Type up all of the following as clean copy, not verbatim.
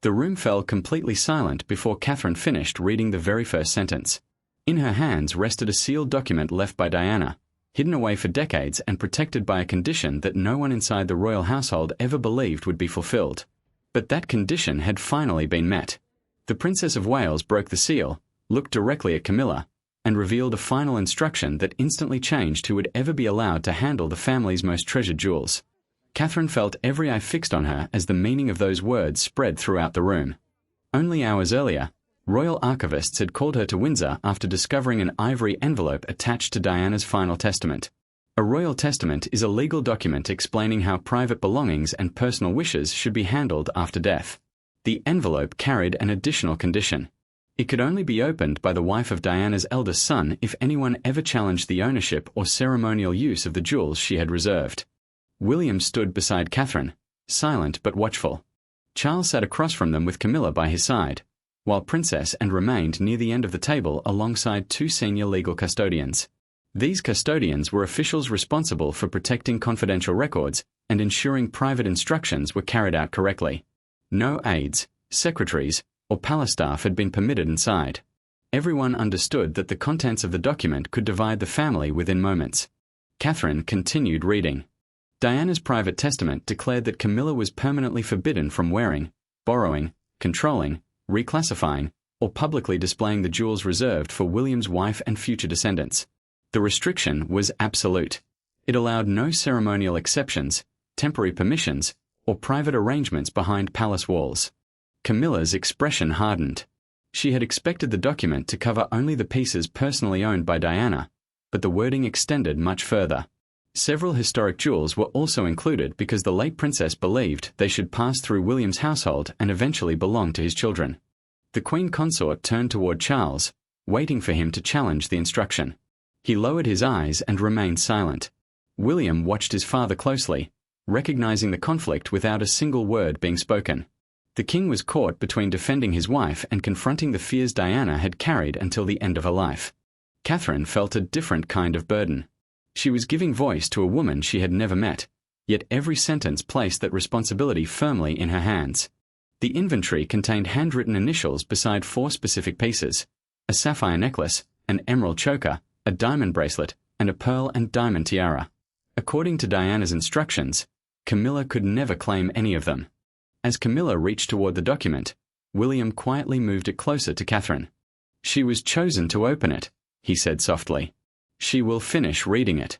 The room fell completely silent before Catherine finished reading the very first sentence. In her hands rested a sealed document left by Diana, hidden away for decades and protected by a condition that no one inside the royal household ever believed would be fulfilled. But that condition had finally been met. The Princess of Wales broke the seal, looked directly at Camilla, and revealed a final instruction that instantly changed who would ever be allowed to handle the family's most treasured jewels. Catherine felt every eye fixed on her as the meaning of those words spread throughout the room. Only hours earlier, royal archivists had called her to Windsor after discovering an ivory envelope attached to Diana's final testament. A royal testament is a legal document explaining how private belongings and personal wishes should be handled after death. The envelope carried an additional condition. It could only be opened by the wife of Diana's eldest son if anyone ever challenged the ownership or ceremonial use of the jewels she had reserved. William stood beside Catherine, silent but watchful. Charles sat across from them with Camilla by his side, while Princess Anne remained near the end of the table alongside two senior legal custodians. These custodians were officials responsible for protecting confidential records and ensuring private instructions were carried out correctly. No aides, secretaries, or palace staff had been permitted inside. Everyone understood that the contents of the document could divide the family within moments. Catherine continued reading. Diana's private testament declared that Camilla was permanently forbidden from wearing, borrowing, controlling, reclassifying, or publicly displaying the jewels reserved for William's wife and future descendants. The restriction was absolute. It allowed no ceremonial exceptions, temporary permissions, or private arrangements behind palace walls. Camilla's expression hardened. She had expected the document to cover only the pieces personally owned by Diana, but the wording extended much further. Several historic jewels were also included because the late princess believed they should pass through William's household and eventually belong to his children. The Queen Consort turned toward Charles, waiting for him to challenge the instruction. He lowered his eyes and remained silent. William watched his father closely, recognizing the conflict without a single word being spoken. The king was caught between defending his wife and confronting the fears Diana had carried until the end of her life. Catherine felt a different kind of burden. She was giving voice to a woman she had never met, yet every sentence placed that responsibility firmly in her hands. The inventory contained handwritten initials beside 4 specific pieces: a sapphire necklace, an emerald choker, a diamond bracelet, and a pearl and diamond tiara. According to Diana's instructions, Camilla could never claim any of them. As Camilla reached toward the document, William quietly moved it closer to Catherine. "She was chosen to open it," he said softly. "She will finish reading it."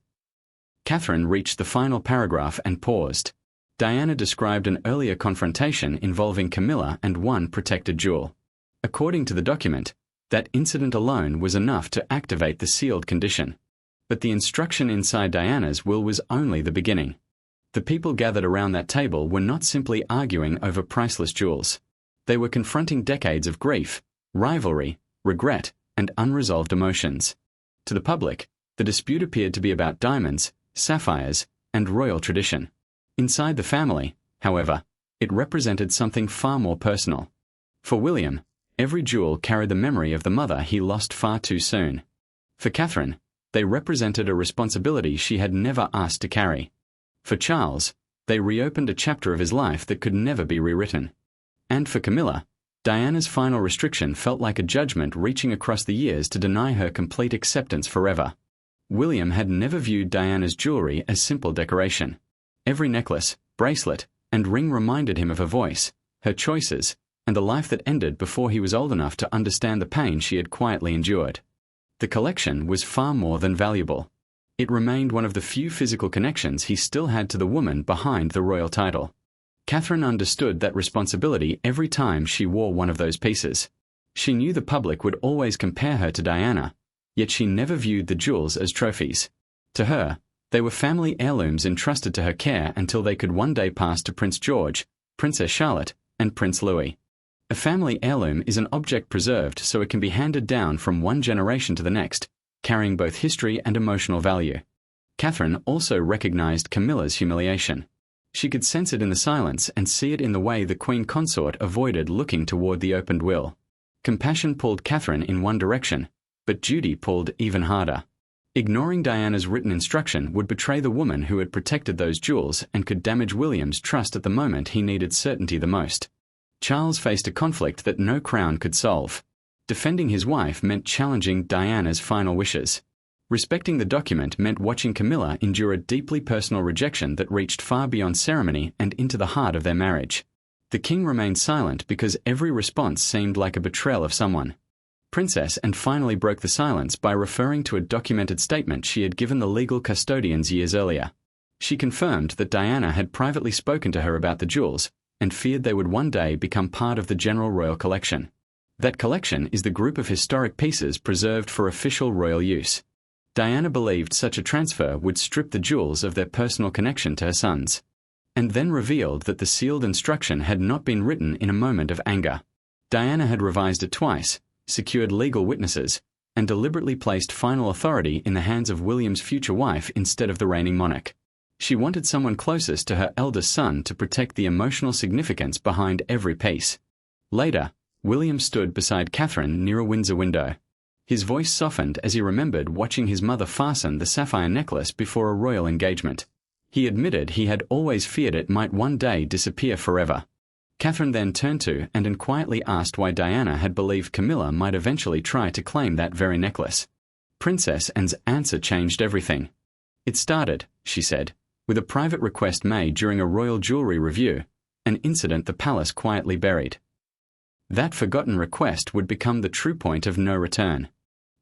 Catherine reached the final paragraph and paused. Diana described an earlier confrontation involving Camilla and one protected jewel. According to the document, that incident alone was enough to activate the sealed condition. But the instruction inside Diana's will was only the beginning. The people gathered around that table were not simply arguing over priceless jewels. They were confronting decades of grief, rivalry, regret, and unresolved emotions. To the public, the dispute appeared to be about diamonds, sapphires, and royal tradition. Inside the family, however, it represented something far more personal. For William, every jewel carried the memory of the mother he lost far too soon. For Catherine, they represented a responsibility she had never asked to carry. For Charles, they reopened a chapter of his life that could never be rewritten. And for Camilla, Diana's final restriction felt like a judgment reaching across the years to deny her complete acceptance forever. William had never viewed Diana's jewelry as simple decoration. Every necklace, bracelet, and ring reminded him of her voice, her choices, and the life that ended before he was old enough to understand the pain she had quietly endured. The collection was far more than valuable. It remained one of the few physical connections he still had to the woman behind the royal title. Catherine understood that responsibility every time she wore one of those pieces. She knew the public would always compare her to Diana, yet she never viewed the jewels as trophies. To her, they were family heirlooms entrusted to her care until they could one day pass to Prince George, Princess Charlotte, and Prince Louis. A family heirloom is an object preserved so it can be handed down from one generation to the next, carrying both history and emotional value. Catherine also recognized Camilla's humiliation. She could sense it in the silence and see it in the way the Queen Consort avoided looking toward the opened will. Compassion pulled Catherine in one direction, but duty pulled even harder. Ignoring Diana's written instruction would betray the woman who had protected those jewels and could damage William's trust at the moment he needed certainty the most. Charles faced a conflict that no crown could solve. Defending his wife meant challenging Diana's final wishes. Respecting the document meant watching Camilla endure a deeply personal rejection that reached far beyond ceremony and into the heart of their marriage. The king remained silent because every response seemed like a betrayal of someone. Princess Anne finally broke the silence by referring to a documented statement she had given the legal custodians years earlier. She confirmed that Diana had privately spoken to her about the jewels and feared they would one day become part of the general royal collection. That collection is the group of historic pieces preserved for official royal use. Diana believed such a transfer would strip the jewels of their personal connection to her sons, and then revealed that the sealed instruction had not been written in a moment of anger. Diana had revised it twice, secured legal witnesses, and deliberately placed final authority in the hands of William's future wife instead of the reigning monarch. She wanted someone closest to her eldest son to protect the emotional significance behind every piece. Later, William stood beside Catherine near a Windsor window. His voice softened as he remembered watching his mother fasten the sapphire necklace before a royal engagement. He admitted he had always feared it might one day disappear forever. Catherine then turned to and quietly asked why Diana had believed Camilla might eventually try to claim that very necklace. Princess Anne's answer changed everything. "It started," she said, "with a private request made during a royal jewelry review, an incident the palace quietly buried." That forgotten request would become the true point of no return.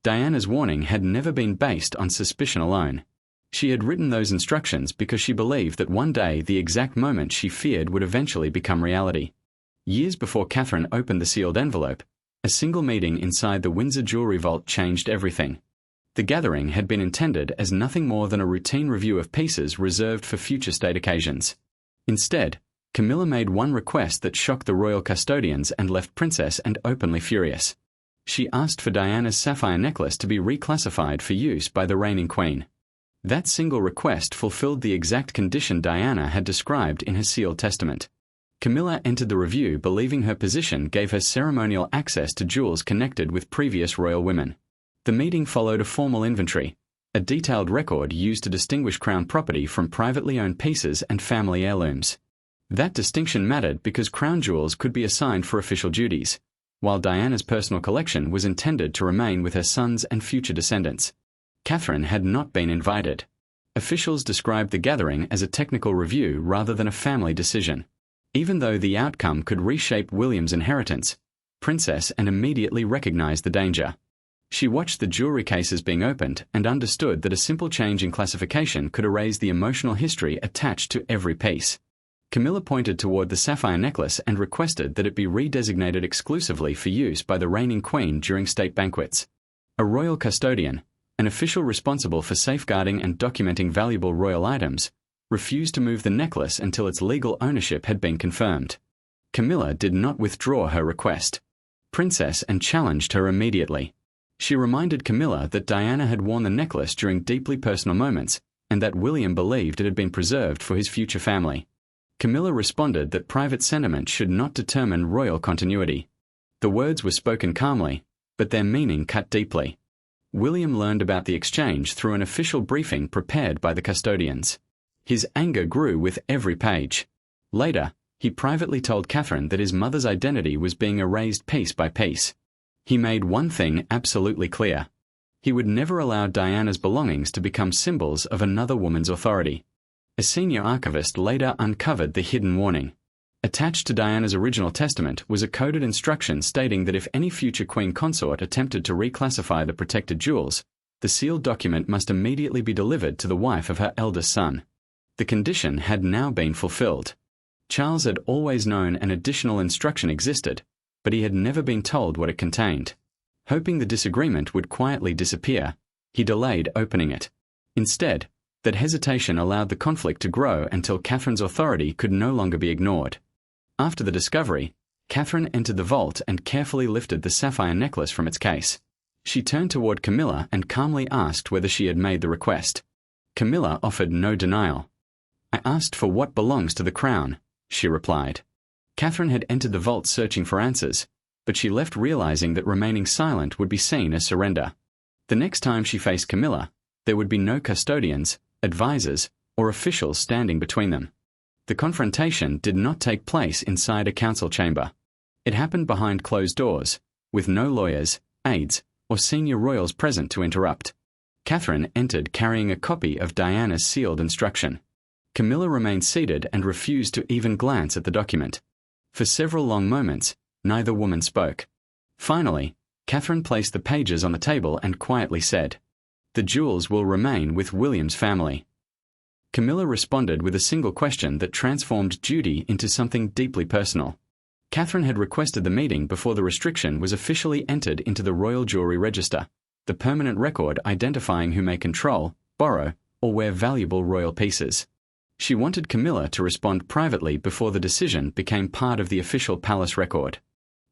Diana's warning had never been based on suspicion alone. She had written those instructions because she believed that one day the exact moment she feared would eventually become reality. Years before Catherine opened the sealed envelope, a single meeting inside the Windsor jewelry vault changed everything. The gathering had been intended as nothing more than a routine review of pieces reserved for future state occasions. Instead, Camilla made one request that shocked the royal custodians and left Princess Anne openly furious. She asked for Diana's sapphire necklace to be reclassified for use by the reigning queen. That single request fulfilled the exact condition Diana had described in her sealed testament. Camilla entered the review believing her position gave her ceremonial access to jewels connected with previous royal women. The meeting followed a formal inventory, a detailed record used to distinguish crown property from privately owned pieces and family heirlooms. That distinction mattered because crown jewels could be assigned for official duties, while Diana's personal collection was intended to remain with her sons and future descendants. Catherine had not been invited. Officials described the gathering as a technical review rather than a family decision. Even though the outcome could reshape William's inheritance, Princess Anne immediately recognized the danger. She watched the jewelry cases being opened and understood that a simple change in classification could erase the emotional history attached to every piece. Camilla pointed toward the sapphire necklace and requested that it be redesignated exclusively for use by the reigning queen during state banquets. A royal custodian, an official responsible for safeguarding and documenting valuable royal items, refused to move the necklace until its legal ownership had been confirmed. Camilla did not withdraw her request. Princess Anne challenged her immediately. She reminded Camilla that Diana had worn the necklace during deeply personal moments and that William believed it had been preserved for his future family. Camilla responded that private sentiment should not determine royal continuity. The words were spoken calmly, but their meaning cut deeply. William learned about the exchange through an official briefing prepared by the custodians. His anger grew with every page. Later, he privately told Catherine that his mother's identity was being erased piece by piece. He made one thing absolutely clear. He would never allow Diana's belongings to become symbols of another woman's authority. A senior archivist later uncovered the hidden warning. Attached to Diana's original testament was a coded instruction stating that if any future queen consort attempted to reclassify the protected jewels, the sealed document must immediately be delivered to the wife of her eldest son. The condition had now been fulfilled. Charles had always known an additional instruction existed, but he had never been told what it contained. Hoping the disagreement would quietly disappear, he delayed opening it. Instead, that hesitation allowed the conflict to grow until Catherine's authority could no longer be ignored. After the discovery, Catherine entered the vault and carefully lifted the sapphire necklace from its case. She turned toward Camilla and calmly asked whether she had made the request. Camilla offered no denial. "I asked for what belongs to the crown," she replied. Catherine had entered the vault searching for answers, but she left realizing that remaining silent would be seen as surrender. The next time she faced Camilla, there would be no custodians, advisors, or officials standing between them. The confrontation did not take place inside a council chamber. It happened behind closed doors, with no lawyers, aides, or senior royals present to interrupt. Catherine entered carrying a copy of Diana's sealed instruction. Camilla remained seated and refused to even glance at the document. For several long moments, neither woman spoke. Finally, Catherine placed the pages on the table and quietly said, "The jewels will remain with William's family." Camilla responded with a single question that transformed duty into something deeply personal. Catherine had requested the meeting before the restriction was officially entered into the Royal Jewelry Register, the permanent record identifying who may control, borrow, or wear valuable royal pieces. She wanted Camilla to respond privately before the decision became part of the official palace record.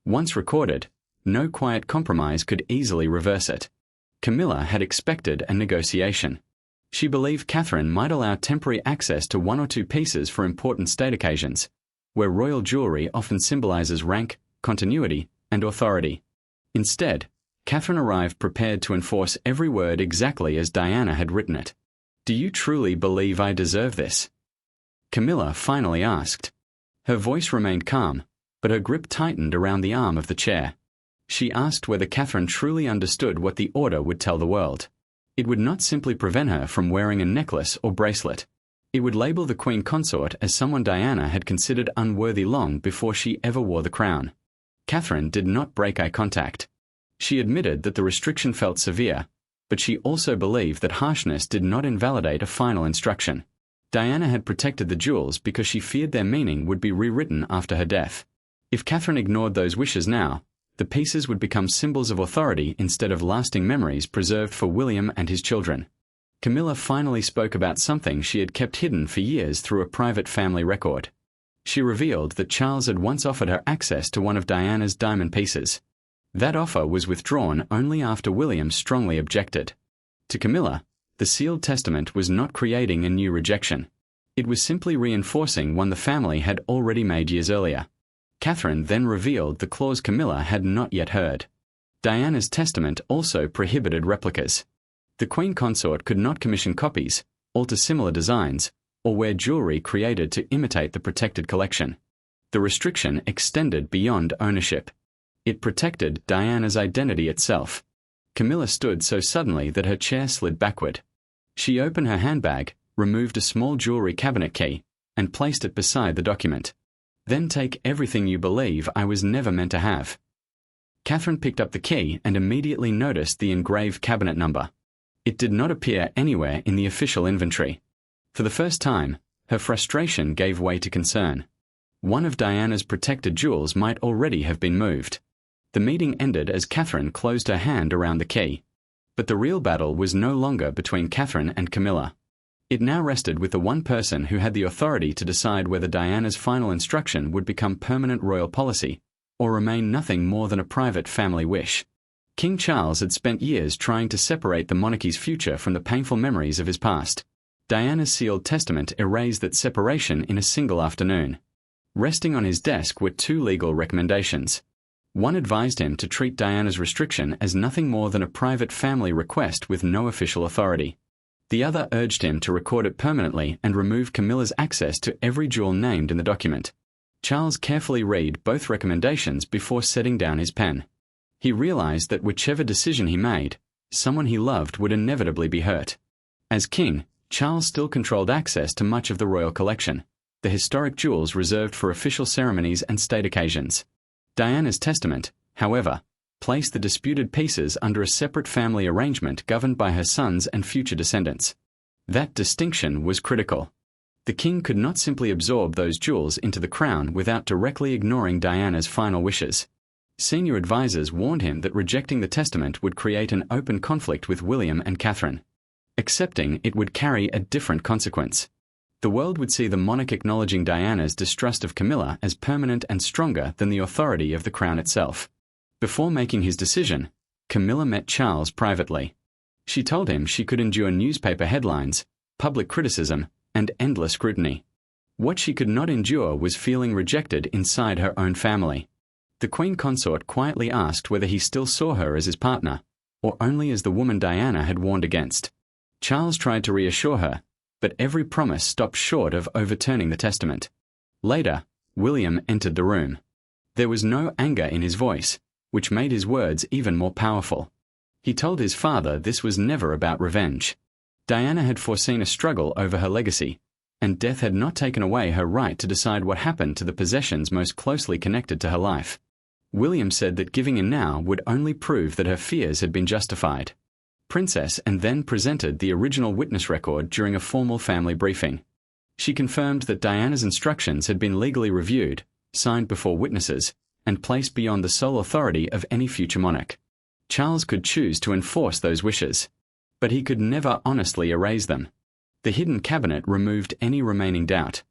Once recorded, no quiet compromise could easily reverse it. Camilla had expected a negotiation. She believed Catherine might allow temporary access to one or two pieces for important state occasions, where royal jewelry often symbolizes rank, continuity, and authority. Instead, Catherine arrived prepared to enforce every word exactly as Diana had written it. "Do you truly believe I deserve this?" Camilla finally asked. Her voice remained calm, but her grip tightened around the arm of the chair. She asked whether Catherine truly understood what the order would tell the world. It would not simply prevent her from wearing a necklace or bracelet. It would label the Queen Consort as someone Diana had considered unworthy long before she ever wore the crown. Catherine did not break eye contact. She admitted that the restriction felt severe, but she also believed that harshness did not invalidate a final instruction. Diana had protected the jewels because she feared their meaning would be rewritten after her death. If Catherine ignored those wishes now, the pieces would become symbols of authority instead of lasting memories preserved for William and his children. Camilla finally spoke about something she had kept hidden for years through a private family record. She revealed that Charles had once offered her access to one of Diana's diamond pieces. That offer was withdrawn only after William strongly objected. To Camilla, the sealed testament was not creating a new rejection. It was simply reinforcing one the family had already made years earlier. Catherine then revealed the clause Camilla had not yet heard. Diana's testament also prohibited replicas. The Queen Consort could not commission copies, alter similar designs, or wear jewelry created to imitate the protected collection. The restriction extended beyond ownership. It protected Diana's identity itself. Camilla stood so suddenly that her chair slid backward. She opened her handbag, removed a small jewelry cabinet key, and placed it beside the document. "Then take everything you believe I was never meant to have." Catherine picked up the key and immediately noticed the engraved cabinet number. It did not appear anywhere in the official inventory. For the first time, her frustration gave way to concern. One of Diana's protected jewels might already have been moved. The meeting ended as Catherine closed her hand around the key. But the real battle was no longer between Catherine and Camilla. It now rested with the one person who had the authority to decide whether Diana's final instruction would become permanent royal policy, or remain nothing more than a private family wish. King Charles had spent years trying to separate the monarchy's future from the painful memories of his past. Diana's sealed testament erased that separation in a single afternoon. Resting on his desk were two legal recommendations. One advised him to treat Diana's restriction as nothing more than a private family request with no official authority. The other urged him to record it permanently and remove Camilla's access to every jewel named in the document. Charles carefully read both recommendations before setting down his pen. He realized that whichever decision he made, someone he loved would inevitably be hurt. As king, Charles still controlled access to much of the royal collection, the historic jewels reserved for official ceremonies and state occasions. Diana's testament, however, placed the disputed pieces under a separate family arrangement governed by her sons and future descendants. That distinction was critical. The king could not simply absorb those jewels into the crown without directly ignoring Diana's final wishes. Senior advisors warned him that rejecting the testament would create an open conflict with William and Catherine. Accepting it would carry a different consequence. The world would see the monarch acknowledging Diana's distrust of Camilla as permanent and stronger than the authority of the crown itself. Before making his decision, Camilla met Charles privately. She told him she could endure newspaper headlines, public criticism, and endless scrutiny. What she could not endure was feeling rejected inside her own family. The Queen Consort quietly asked whether he still saw her as his partner, or only as the woman Diana had warned against. Charles tried to reassure her, but every promise stopped short of overturning the testament. Later, William entered the room. There was no anger in his voice, which made his words even more powerful. He told his father this was never about revenge. Diana had foreseen a struggle over her legacy, and death had not taken away her right to decide what happened to the possessions most closely connected to her life. William said that giving in now would only prove that her fears had been justified. Princess and then presented the original witness record during a formal family briefing. She confirmed that Diana's instructions had been legally reviewed, signed before witnesses, and placed beyond the sole authority of any future monarch. Charles could choose to enforce those wishes, but he could never honestly erase them. The hidden cabinet removed any remaining doubt.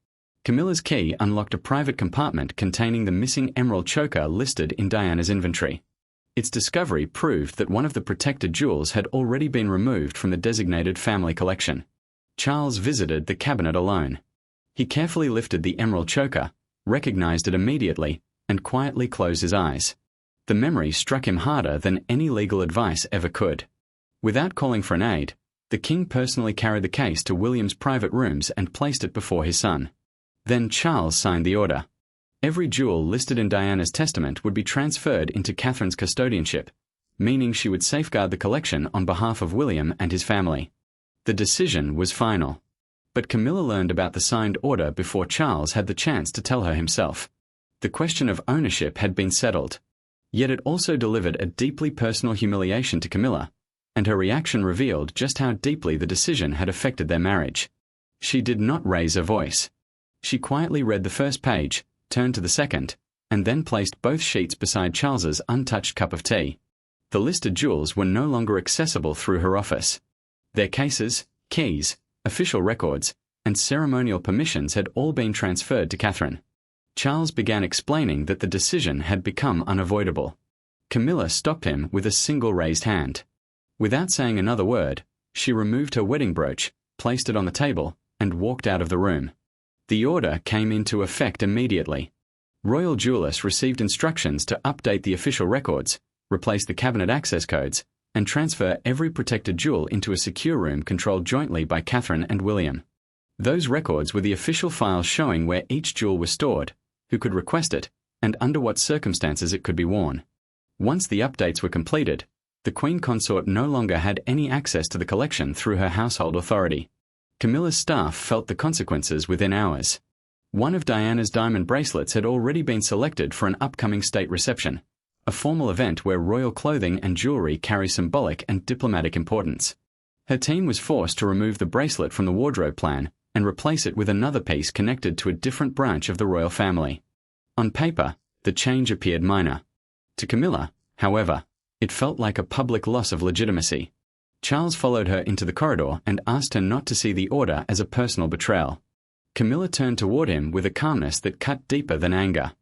Camilla's key unlocked a private compartment containing the missing emerald choker listed in Diana's inventory. Its discovery proved that one of the protected jewels had already been removed from the designated family collection. Charles visited the cabinet alone. He carefully lifted the emerald choker, recognized it immediately, and quietly closed his eyes. The memory struck him harder than any legal advice ever could. Without calling for an aide, the king personally carried the case to William's private rooms and placed it before his son. Then Charles signed the order. Every jewel listed in Diana's testament would be transferred into Catherine's custodianship, meaning she would safeguard the collection on behalf of William and his family. The decision was final. But Camilla learned about the signed order before Charles had the chance to tell her himself. The question of ownership had been settled. Yet it also delivered a deeply personal humiliation to Camilla, and her reaction revealed just how deeply the decision had affected their marriage. She did not raise a voice. She quietly read the first page, turned to the second, and then placed both sheets beside Charles's untouched cup of tea. The listed jewels were no longer accessible through her office. Their cases, keys, official records, and ceremonial permissions had all been transferred to Catherine. Charles began explaining that the decision had become unavoidable. Camilla stopped him with a single raised hand. Without saying another word, she removed her wedding brooch, placed it on the table, and walked out of the room. The order came into effect immediately. Royal Jewellers received instructions to update the official records, replace the cabinet access codes, and transfer every protected jewel into a secure room controlled jointly by Catherine and William. Those records were the official files showing where each jewel was stored, who could request it, and under what circumstances it could be worn. Once the updates were completed, the Queen Consort no longer had any access to the collection through her household authority. Camilla's staff felt the consequences within hours. One of Diana's diamond bracelets had already been selected for an upcoming state reception, a formal event where royal clothing and jewelry carry symbolic and diplomatic importance. Her team was forced to remove the bracelet from the wardrobe plan and replace it with another piece connected to a different branch of the royal family. On paper, the change appeared minor. To Camilla, however, it felt like a public loss of legitimacy. Charles followed her into the corridor and asked her not to see the order as a personal betrayal. Camilla turned toward him with a calmness that cut deeper than anger.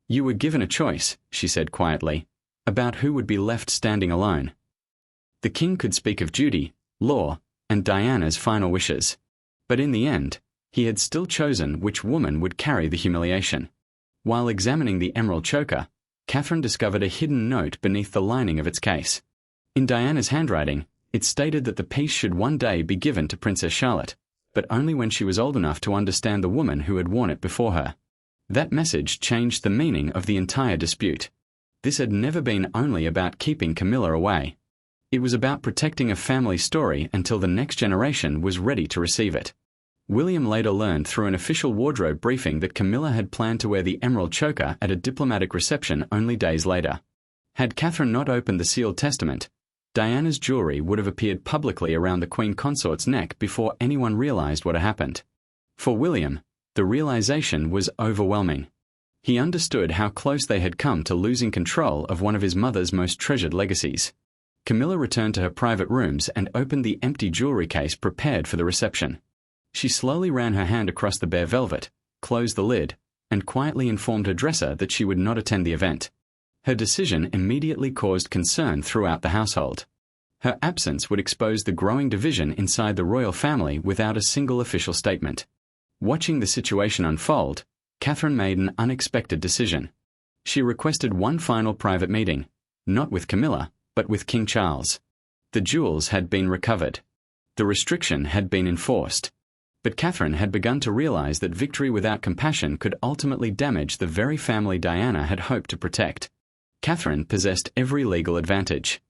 "You were given a choice," she said quietly, "about who would be left standing alone." The king could speak of duty, law, and Diana's final wishes. But in the end, he had still chosen which woman would carry the humiliation. While examining the emerald choker, Catherine discovered a hidden note beneath the lining of its case. In Diana's handwriting, it stated that the piece should one day be given to Princess Charlotte, but only when she was old enough to understand the woman who had worn it before her. That message changed the meaning of the entire dispute. This had never been only about keeping Camilla away. It was about protecting a family story until the next generation was ready to receive it. William later learned through an official wardrobe briefing that Camilla had planned to wear the emerald choker at a diplomatic reception only days later. Had Catherine not opened the sealed testament, Diana's jewelry would have appeared publicly around the Queen Consort's neck before anyone realized what had happened. For William, the realization was overwhelming. He understood how close they had come to losing control of one of his mother's most treasured legacies. Camilla returned to her private rooms and opened the empty jewelry case prepared for the reception. She slowly ran her hand across the bare velvet, closed the lid, and quietly informed her dresser that she would not attend the event. Her decision immediately caused concern throughout the household. Her absence would expose the growing division inside the royal family without a single official statement. Watching the situation unfold, Catherine made an unexpected decision. She requested one final private meeting, not with Camilla, but with King Charles. The jewels had been recovered. The restriction had been enforced. But Catherine had begun to realize that victory without compassion could ultimately damage the very family Diana had hoped to protect. Catherine possessed every legal advantage.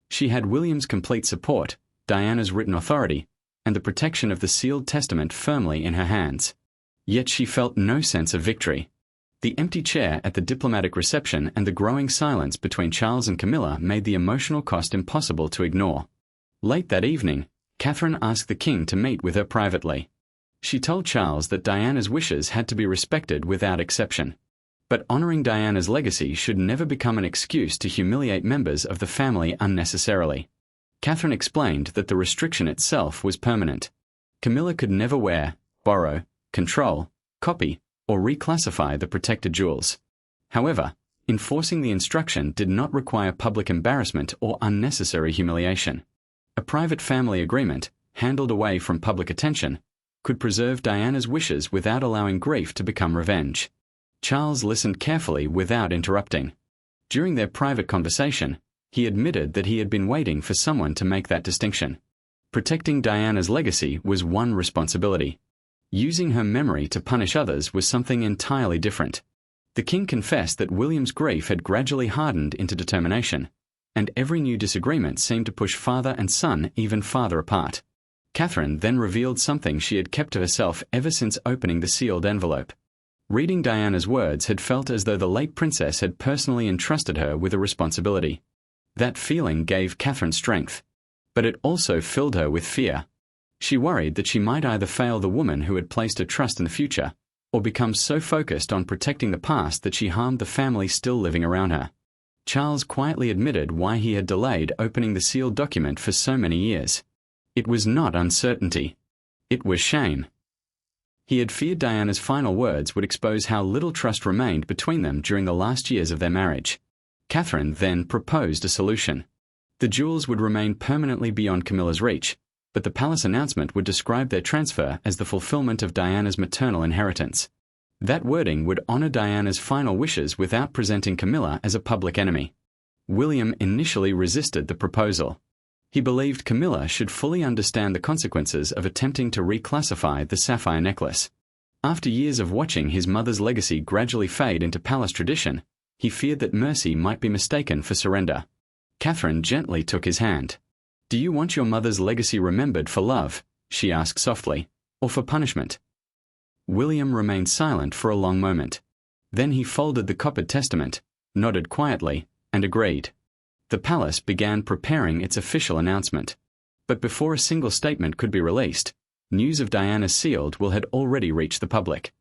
She had William's complete support, Diana's written authority, and the protection of the sealed testament firmly in her hands. Yet she felt no sense of victory. The empty chair at the diplomatic reception and the growing silence between Charles and Camilla made the emotional cost impossible to ignore. Late that evening, Catherine asked the king to meet with her privately. She told Charles that Diana's wishes had to be respected without exception. But honoring Diana's legacy should never become an excuse to humiliate members of the family unnecessarily. Catherine explained that the restriction itself was permanent. Camilla could never wear, borrow, control, copy, or reclassify the protected jewels. However, enforcing the instruction did not require public embarrassment or unnecessary humiliation. A private family agreement, handled away from public attention, could preserve Diana's wishes without allowing grief to become revenge. Charles listened carefully without interrupting. During their private conversation, he admitted that he had been waiting for someone to make that distinction. Protecting Diana's legacy was one responsibility. Using her memory to punish others was something entirely different. The king confessed that William's grief had gradually hardened into determination, and every new disagreement seemed to push father and son even farther apart. Catherine then revealed something she had kept to herself ever since opening the sealed envelope. Reading Diana's words had felt as though the late princess had personally entrusted her with a responsibility. That feeling gave Catherine strength, but it also filled her with fear. She worried that she might either fail the woman who had placed her trust in the future, or become so focused on protecting the past that she harmed the family still living around her. Charles quietly admitted why he had delayed opening the sealed document for so many years. It was not uncertainty. It was shame. He had feared Diana's final words would expose how little trust remained between them during the last years of their marriage. Catherine then proposed a solution. The jewels would remain permanently beyond Camilla's reach, but the palace announcement would describe their transfer as the fulfillment of Diana's maternal inheritance. That wording would honor Diana's final wishes without presenting Camilla as a public enemy. William initially resisted the proposal. He believed Camilla should fully understand the consequences of attempting to reclassify the sapphire necklace. After years of watching his mother's legacy gradually fade into palace tradition, he feared that mercy might be mistaken for surrender. Catherine gently took his hand. "Do you want your mother's legacy remembered for love," she asked softly, "or for punishment?" William remained silent for a long moment. Then he folded the coppered testament, nodded quietly, and agreed. The palace began preparing its official announcement. But before a single statement could be released, news of Diana's sealed will had already reached the public.